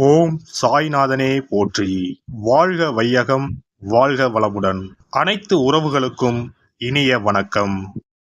ஓம் சாய்நாதனே போற்றி. வாழ்க வையகம், வாழ்க வளமுடன். அனைத்து உறவுகளுக்கும் இனிய வணக்கம்.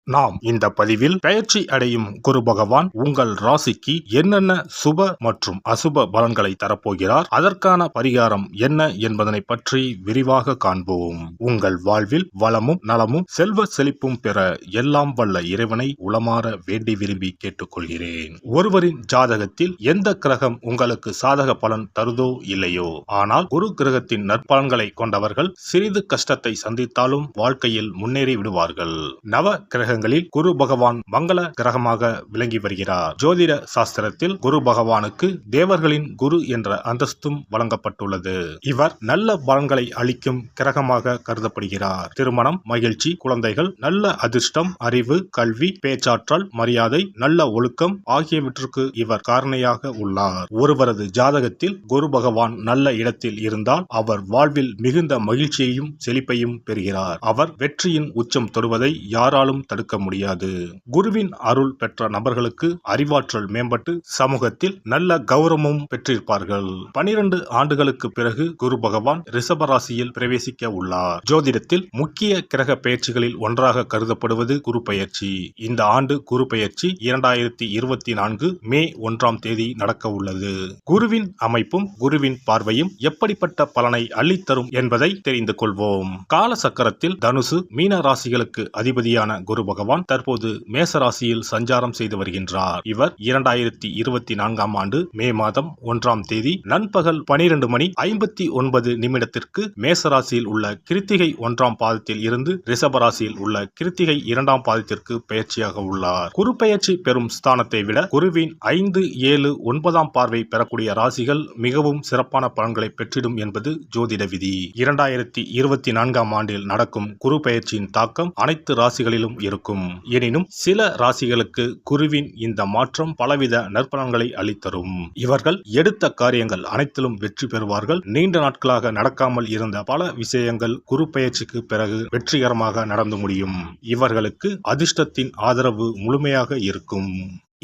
நாம் இந்த பதிவில் பெயர்ச்சி அடையும் குரு பகவான் உங்கள் ராசிக்கு என்னென்ன சுப மற்றும் அசுப பலன்களை தரப்போகிறார், அதற்கான பரிகாரம் என்ன என்பதனை பற்றி விரிவாக காண்போம். உங்கள் வாழ்வில் வளமும் நலமும் செல்வ செழிப்பும் பெற எல்லாம் வல்ல இறைவனை உளமாற வேண்டி விரும்பி கேட்டுக்கொள்கிறேன். ஒருவரின் ஜாதகத்தில் எந்த கிரகம் உங்களுக்கு சாதக பலன் தருதோ இல்லையோ, ஆனால் குரு கிரகத்தின் நற்பலன்களை கொண்டவர்கள் சிறிது கஷ்டத்தை சந்தித்தாலும் வாழ்க்கையில் முன்னேறி விடுவார்கள். நவ கிரக குரு பகவான் மங்கள கிரகமாக விளங்கி வருகிறார். ஜோதிட சாஸ்திரத்தில் குரு பகவானுக்கு தேவர்களின் குரு என்ற அந்தஸ்தும் வழங்கப்பட்டுள்ளது. இவர் நல்ல பலன்களை அளிக்கும் கிரகமாக கருதப்படுகிறார். திருமணம், மகிழ்ச்சி, குழந்தைகள், நல்ல அதிர்ஷ்டம், அறிவு, கல்வி, பேச்சாற்றல், மரியாதை, நல்ல ஒழுக்கம் ஆகியவற்றுக்கு இவர் காரணியாக உள்ளார். ஒருவரது ஜாதகத்தில் குரு பகவான் நல்ல இடத்தில் இருந்தால் அவர் வாழ்வில் மிகுந்த மகிழ்ச்சியையும் செழிப்பையும் பெறுகிறார். அவர் வெற்றியின் உச்சம் தொடுவதை யாராலும் தடுக்க முடியாது. குருவின் அருள் பெற்ற நபர்களுக்கு அறிவாற்றல் மேம்பட்டு சமூகத்தில் நல்ல கௌரவமும் பெற்றிருப்பார்கள். 12 ஆண்டுகளுக்கு பிறகு குரு பகவான் ரிஷபராசியில் பிரவேசிக்க உள்ளார். ஜோதிடத்தில் முக்கிய கிரக பெயர்ச்சிகளில் ஒன்றாக கருதப்படுவது குரு பெயர்ச்சி. இந்த ஆண்டு குரு பெயர்ச்சி 2024 மே 1ஆம் தேதி நடக்க உள்ளது. குருவின் அமைப்பும் குருவின் பார்வையும் எப்படிப்பட்ட பலனை அள்ளித்தரும் என்பதை தெரிந்து கொள்வோம். கால சக்கரத்தில் தனுசு, மீன ராசிகளுக்கு அதிபதியான குரு பகவான் தற்போது மேசராசியில் சஞ்சாரம் செய்து வருகின்றார். இவர் 2024ஆம் ஆண்டு மே மாதம் 1ஆம் தேதி நண்பகல் 12:59 மேசராசியில் உள்ள கிருத்திகை 1ஆம் பாதத்தில் இருந்து ரிஷபராசியில் உள்ள கிருத்திகை 2ஆம் பாதத்திற்கு பெயர்ச்சியாக உள்ளார். குரு பெயர்ச்சி பெறும் ஸ்தானத்தை விட குருவின் 5, 7, 9ஆம் பார்வை பெறக்கூடிய ராசிகள் மிகவும் சிறப்பான பலன்களை பெற்றிடும் என்பது ஜோதிட விதி. 2024ஆம் ஆண்டில் நடக்கும் குரு பெயர்ச்சியின் தாக்கம் அனைத்து ராசிகளிலும் இருக்கும். எனினும் சில ராசிகளுக்கு குருவின் இந்த மாற்றம் பலவித நற்பலன்களை அளித்தரும். இவர்கள் எடுத்த காரியங்கள் அனைத்திலும் வெற்றி பெறுவார்கள். நீண்ட நாட்களாக நடக்காமல் இருந்த பல விஷயங்கள் குரு பெயர்ச்சிக்கு பிறகு வெற்றிகரமாக நடந்து முடியும். இவர்களுக்கு அதிர்ஷ்டத்தின் ஆதரவு முழுமையாக இருக்கும்.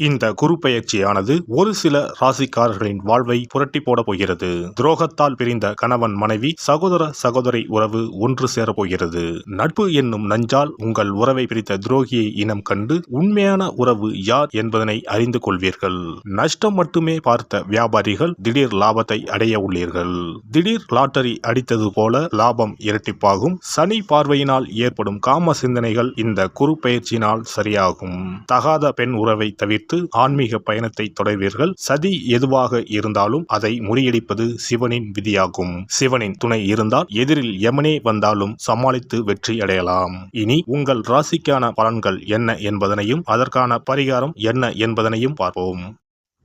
இந்த குரு பெயர்ச்சியானது ஒரு சில ராசிக்காரர்களின் வாழ்வை புரட்டி போட போகிறது. துரோகத்தால் பிரிந்த கணவன் மனைவி, சகோதர சகோதரி உறவு ஒன்று சேர போகிறது. நட்பு என்னும் நஞ்சால் உங்கள் உறவை பிரித்த துரோகியை இனம் கண்டு உண்மையான உறவு யார் என்பதனை அறிந்து கொள்வீர்கள். நஷ்டம் மட்டுமே பார்த்த வியாபாரிகள் திடீர் லாபத்தை அடைய உள்ளீர்கள். திடீர் லாட்டரி அடித்தது போல லாபம் இரட்டிப்பாகும். சனி பார்வையினால் ஏற்படும் காம சிந்தனைகள் இந்த குரு பெயர்ச்சியினால் சரியாகும். தகாத பெண் உறவை தவிர்த்து ஆன்மீக பயணத்தை தொடர்வீர்கள். சதி எதுவாக இருந்தாலும் அதை முறியடிப்பது சிவனின் விதியாகும். சிவனின் துணை இருந்தால் எதிரில் யமனே வந்தாலும் சமாளித்து வெற்றி அடையலாம். இனி உங்கள் ராசிக்கான பலன்கள் என்ன என்பதனையும் அதற்கான பரிகாரம் என்ன என்பதனையும் பார்ப்போம்.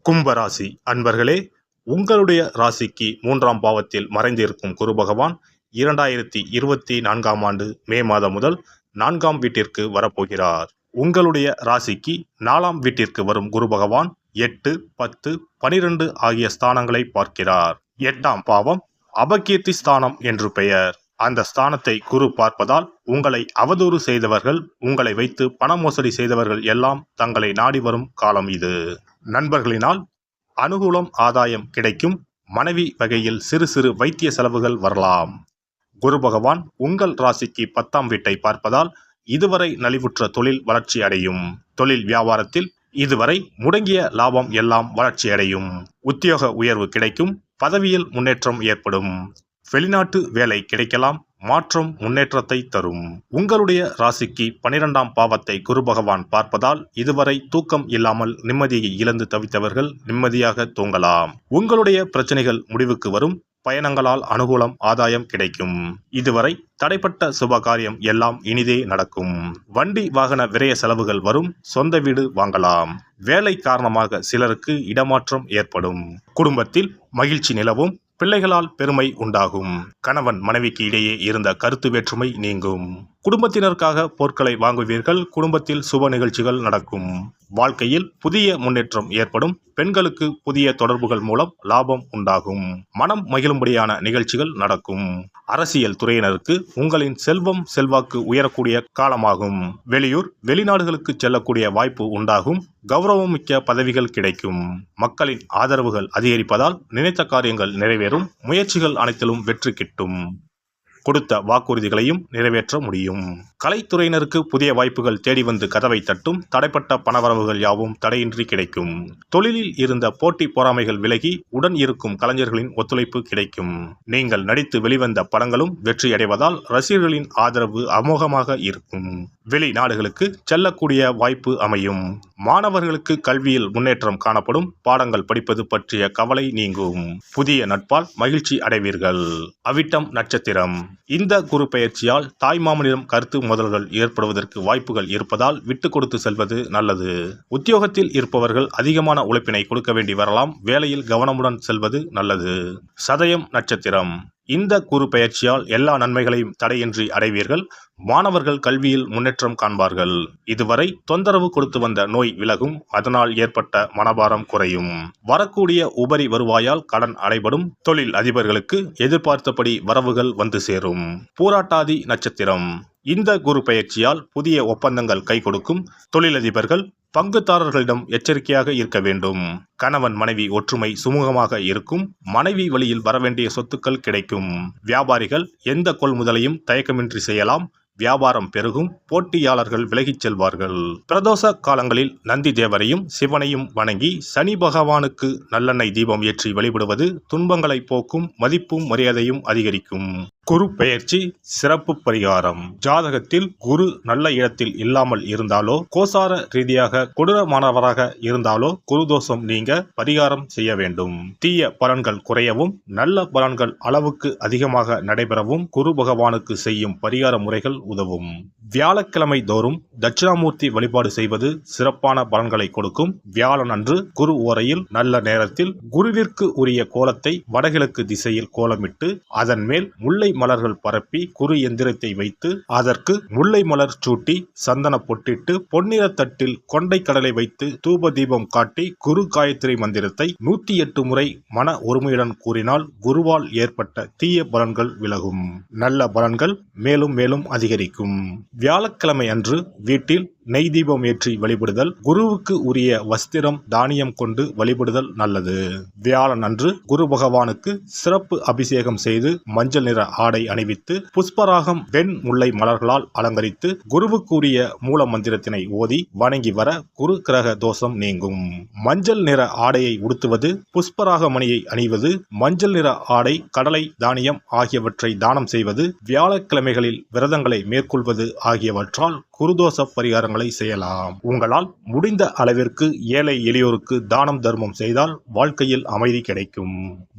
கும்பராசி அன்பர்களே, உங்களுடைய ராசிக்கு 3ஆம் பாவத்தில் மறைந்திருக்கும் குரு பகவான் 2024ஆம் ஆண்டு மே மாதம் முதல் 4ஆம் வீட்டிற்கு வரப்போகிறார். உங்களுடைய ராசிக்கு 4ஆம் வீட்டிற்கு வரும் குரு பகவான் 8, 10, 12 ஆகிய ஸ்தானங்களை பார்க்கிறார். 8ஆம் பாவம் அபகீர்த்தி ஸ்தானம் என்று பெயர். அந்த ஸ்தானத்தை குரு பார்ப்பதால் உங்களை அவதூறு செய்தவர்கள், உங்களை வைத்து பண மோசடி செய்தவர்கள் எல்லாம் தங்களை நாடி வரும் காலம் இது. நண்பர்களினால் அனுகூலம், ஆதாயம் கிடைக்கும். மனைவி வகையில் சிறு சிறு வைத்திய செலவுகள் வரலாம். குரு பகவான் உங்கள் ராசிக்கு 10ஆம் வீட்டை பார்ப்பதால் இதுவரை நலிவுற்ற தொழில் வளர்ச்சி அடையும். தொழில் வியாபாரத்தில் இதுவரை முடங்கிய லாபம் எல்லாம் வளர்ச்சி அடையும். உத்தியோக உயர்வு கிடைக்கும். பதவியில் முன்னேற்றம் ஏற்படும். வெளிநாட்டு வேலை கிடைக்கலாம். மாற்றம் முன்னேற்றத்தை தரும். உங்களுடைய ராசிக்கு 12ஆம் பாவத்தை குரு பகவான் பார்ப்பதால் இதுவரை தூக்கம் இல்லாமல் நிம்மதியை இழந்து தவித்தவர்கள் நிம்மதியாக தூங்கலாம். உங்களுடைய பிரச்சனைகள் முடிவுக்கு வரும். பயணங்களால் அனுகூலம், ஆதாயம் கிடைக்கும். இதுவரை தடைப்பட்ட சுபகாரியம் எல்லாம் இனிதே நடக்கும். வண்டி வாகன விரய செலவுகள் வரும். சொந்த வீடு வாங்கலாம். வேலை காரணமாக சிலருக்கு இடமாற்றம் ஏற்படும். குடும்பத்தில் மகிழ்ச்சி நிலவும். பிள்ளைகளால் பெருமை உண்டாகும். கணவன் மனைவிக்கு இடையே இருந்த கருத்து வேற்றுமை நீங்கும். குடும்பத்தினருக்காக பொருட்களை வாங்குவீர்கள். குடும்பத்தில் சுப நிகழ்ச்சிகள் நடக்கும். வாழ்க்கையில் புதிய முன்னேற்றம் ஏற்படும். பெண்களுக்கு புதிய தொடர்புகள் மூலம் லாபம் உண்டாகும். மனம் மகிழும்படியான நிகழ்ச்சிகள் நடக்கும். அரசியல் துறையினருக்கு உங்களின் செல்வம் செல்வாக்கு உயரக்கூடிய காலமாகும். வெளியூர் வெளிநாடுகளுக்கு செல்லக்கூடிய வாய்ப்பு உண்டாகும். கௌரவமிக்க பதவிகள் கிடைக்கும். மக்களின் ஆதரவுகள் அதிகரிப்பதால் நினைத்த காரியங்கள் நிறைவேறும். முயற்சிகள் அனைத்திலும் வெற்றி கிட்டும். கொடுத்த வாக்குறுதிகளையும் நிறைவேற்ற முடியும். கலைத்துறையினருக்கு புதிய வாய்ப்புகள் தேடி வந்து கதவை தட்டும். தடைப்பட்ட பணவரவுகள் யாவும் தடையின்றி கிடைக்கும். தொழிலில் இருந்த போட்டி பொறாமைகள் விலகி உடன் இருக்கும் கலைஞர்களின் ஒத்துழைப்பு கிடைக்கும். நீங்கள் நடித்து வெளிவந்த படங்களும் வெற்றி அடைவதால் ரசிகர்களின் ஆதரவு அமோகமாக இருக்கும். வெளிநாடுகளுக்கு செல்லக்கூடிய வாய்ப்பு அமையும். மாணவர்களுக்கு கல்வியில் முன்னேற்றம் காணப்படும். பாடங்கள் படிப்பது பற்றிய கவலை நீங்கும். புதிய நட்பால் மகிழ்ச்சி அடைவீர்கள். அவிட்டம் நட்சத்திரம். இந்த குரு பெயர்ச்சியால் தாய்மாமனிடம் கருத்து மோதல்கள் ஏற்படுவதற்கு வாய்ப்புகள் இருப்பதால் விட்டு கொடுத்து செல்வது நல்லது. உத்தியோகத்தில் இருப்பவர்கள் அதிகமான உழைப்பினை கொடுக்க வேண்டி வரலாம். வேலையில் கவனமுடன் செல்வது நல்லது. சதயம் நட்சத்திரம். இந்த குரு பெயர்ச்சியால் எல்லா நன்மைகளையும் தடையின்றி அடைவீர்கள். மாணவர்கள் கல்வியில் முன்னேற்றம் காண்பார்கள். இதுவரை தொந்தரவு கொடுத்து வந்த நோய் விலகும். அதனால் ஏற்பட்ட மனபாரம் குறையும். வரக்கூடிய உபரி வருவாயால் கடன் அடைபடும். தொழில் அதிபர்களுக்கு எதிர்பார்த்தபடி வரவுகள் வந்து சேரும். பூராட்டாதி நட்சத்திரம். இந்த குரு பெயர்ச்சியால் புதிய ஒப்பந்தங்கள் கை கொடுக்கும். தொழிலதிபர்கள் பங்குதாரர்களிடம் எச்சரிக்கையாக இருக்க வேண்டும். கணவன் மனைவி ஒற்றுமை சுமூகமாக இருக்கும். மனைவி வழியில் வரவேண்டிய சொத்துக்கள் கிடைக்கும். வியாபாரிகள் எந்த கொள்முதலையும் தயக்கமின்றி செய்யலாம். வியாபாரம் பெருகும். போட்டியாளர்கள் விலகிச் செல்வார்கள். பிரதோஷ காலங்களில் நந்தி தேவரையும் சிவனையும் வணங்கி சனி பகவானுக்கு நல்லெண்ணெய் தீபம் ஏற்றி வழிபடுவது துன்பங்களை போக்கும். மதிப்பும் மரியாதையும் அதிகரிக்கும். குரு பெயர்ச்சி சிறப்பு பரிகாரம். ஜாதகத்தில் குரு நல்ல இடத்தில் இல்லாமல் இருந்தாலோ கோசார ரீதியாக கொடூரமானவராக இருந்தாலோ குரு தோஷம் நீங்க பரிகாரம் செய்ய வேண்டும். தீய பலன்கள் குறையவும் நல்ல பலன்கள் அளவுக்கு அதிகமாக நடைபெறவும் குரு பகவானுக்கு செய்யும் பரிகார முறைகள் உதவும். வியாழக்கிழமை தோறும் தட்சிணாமூர்த்தி வழிபாடு செய்வது சிறப்பான பலன்களை கொடுக்கும். வியாழன் அன்று குரு ஓரையில் நல்ல நேரத்தில் குருவிற்கு உரிய கோலத்தை வடகிழக்கு திசையில் கோலமிட்டு அதன் மேல் முல்லை மலர்கள் பரப்பி குரு எந்திரத்தை வைத்து அதற்கு முல்லை மலர் சூட்டி சந்தன பொட்டிட்டு பொன்னிற தட்டில் கொண்டை கடலை வைத்து தூப தீபம் காட்டி குரு காயத்ரி மந்திரத்தை 108 முறை மன ஒருமையுடன் கூறினால் குருவால் ஏற்பட்ட தீய பலன்கள் விலகும். நல்ல பலன்கள் மேலும் மேலும் அதிகரிக்கும். வியாழக்கிழமை அன்று வீட்டில் நெய் தீபம் ஏற்றி வழிபடுதல். குருவுக்கு உரிய வஸ்திரம் தானியம் கொண்டு வழிபடுதல் நல்லது. வியாழன் அன்று குரு பகவானுக்கு சிறப்பு அபிஷேகம் செய்து மஞ்சள் நிற ஆடை அணிவித்து புஷ்பராகம் வெண் முல்லை மலர்களால் அலங்கரித்து குருவுக்கு உரிய மூல மந்திரத்தினை ஓதி வணங்கி வர குரு கிரக தோஷம் நீங்கும். மஞ்சள் நிற ஆடையை உடுத்துவது, புஷ்பராக மணியை அணிவது, மஞ்சள் நிற ஆடை, கடலை, தானியம் ஆகியவற்றை தானம் செய்வது, வியாழக்கிழமைகளில் விரதங்களை மேற்கொள்வது ஆகியவற்றால் குருதோஷ பரிகாரங்களை செய்யலாம். உங்களால் முடிந்த அளவிற்கு ஏழை எளியோருக்கு தானம் தர்மம் செய்தால் வாழ்க்கையில் அமைதி கிடைக்கும்.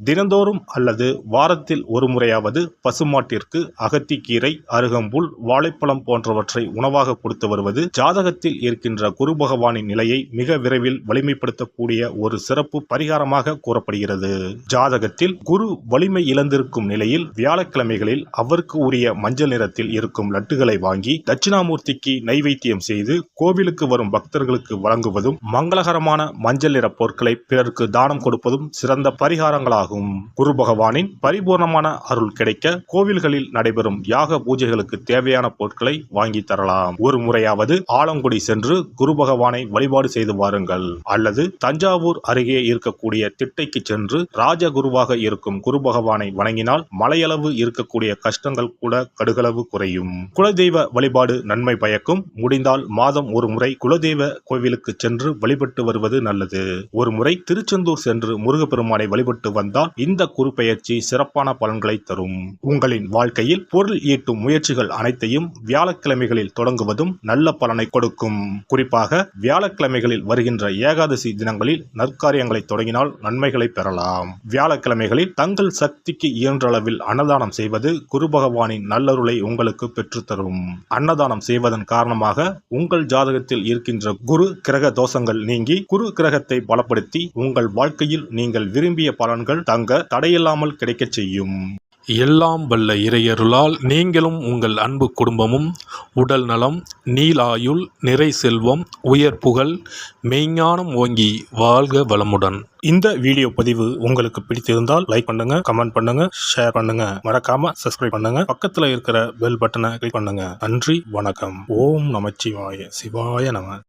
தினந்தோறும் அல்லது வாரத்தில் ஒரு முறையாவது பசுமாட்டிற்கு அகத்திக்கீரை, அருகம்புல், வாழைப்பழம் போன்றவற்றை உணவாக கொடுத்து வருவது ஜாதகத்தில் இருக்கின்ற குரு பகவானின் நிலையை மிக விரைவில் வலிமைப்படுத்தக்கூடிய ஒரு சிறப்பு பரிகாரமாக கூறப்படுகிறது. ஜாதகத்தில் குரு வலிமை இழந்திருக்கும் நிலையில் வியாழக்கிழமைகளில் அவருக்கு உரிய மஞ்சள் நிறத்தில் இருக்கும் லட்டுகளை வாங்கி தட்சிணாமூர்த்திக்கு நைவேத்தியம் செய்து கோவிலுக்கு வரும் பக்தர்களுக்கு வழங்குவதும் மங்களகரமான மஞ்சள் நிற பொருட்களை பிறருக்கு தானம் கொடுப்பதும் சிறந்த பரிகாரங்களாகும். குரு பகவானின் பரிபூர்ணமான அருள் கிடைக்க கோவில்களில் நடைபெறும் யாக பூஜைகளுக்கு தேவையான பொருட்களை வாங்கி தரலாம். ஒரு முறையாவது ஆலங்குடி சென்று குரு பகவானை வழிபாடு செய்து வாருங்கள். அல்லது தஞ்சாவூர் அருகே இருக்கக்கூடிய திட்டைக்கு சென்று ராஜகுருவாக இருக்கும் குரு பகவானை வணங்கினால் மலையளவு இருக்கக்கூடிய கஷ்டங்கள் கூட கடுகளவு குறையும். குலதெய்வ வழிபாடு நன்மை பயக்கும். முடிந்தால் மாதம் ஒரு முறை குலதெய்வ கோவிலுக்கு சென்று வழிபட்டு வருவது நல்லது. ஒரு முறை திருச்செந்தூர் சென்று முருகப்பெருமானை வழிபட்டு வந்தால் இந்த குரு பெயர்ச்சி சிறப்பான பலன்களை தரும். உங்களின் வாழ்க்கையில் பொருள் ஈட்டும் முயற்சிகள் அனைத்தையும் வியாழக்கிழமைகளில் தொடங்குவதும் நல்ல பலனை கொடுக்கும். குறிப்பாக வியாழக்கிழமைகளில் வருகின்ற ஏகாதசி தினங்களில் நற்காரியங்களை தொடங்கினால் நன்மைகளை பெறலாம். வியாழக்கிழமைகளில் தங்கள் சக்திக்கு இயன்ற அளவில் அன்னதானம் செய்வது குரு பகவானின் நல்லருளை உங்களுக்கு பெற்றுத்தரும். அன்னதானம் செய்வதன் காரணமாக உங்கள் ஜாதகத்தில் இருக்கின்ற குரு கிரக தோஷங்கள் நீங்கி குரு கிரகத்தை பலப்படுத்தி உங்கள் வாழ்க்கையில் நீங்கள் விரும்பிய பலன்கள் தங்க தடையில்லாமல் கிடைக்கச் செய்யும். எல்லாம் வல்ல இறையருளால் நீங்களும் உங்கள் அன்பு குடும்பமும் உடல் நலம், நீளாயுள், நிறை செல்வம், உயர் புகழ், மெய்ஞானம் ஓங்கி வாழ்க வளமுடன். இந்த வீடியோ பதிவு உங்களுக்கு பிடித்திருந்தால் லைக் பண்ணுங்க, கமெண்ட் பண்ணுங்க, ஷேர் பண்ணுங்க, மறக்காம சப்ஸ்கிரைப் பண்ணுங்க, பக்கத்துல இருக்கிற பெல் பட்டனை கிளிக் பண்ணுங்க. நன்றி, வணக்கம். ஓம் நமச்சிவாய. சிவாய நம.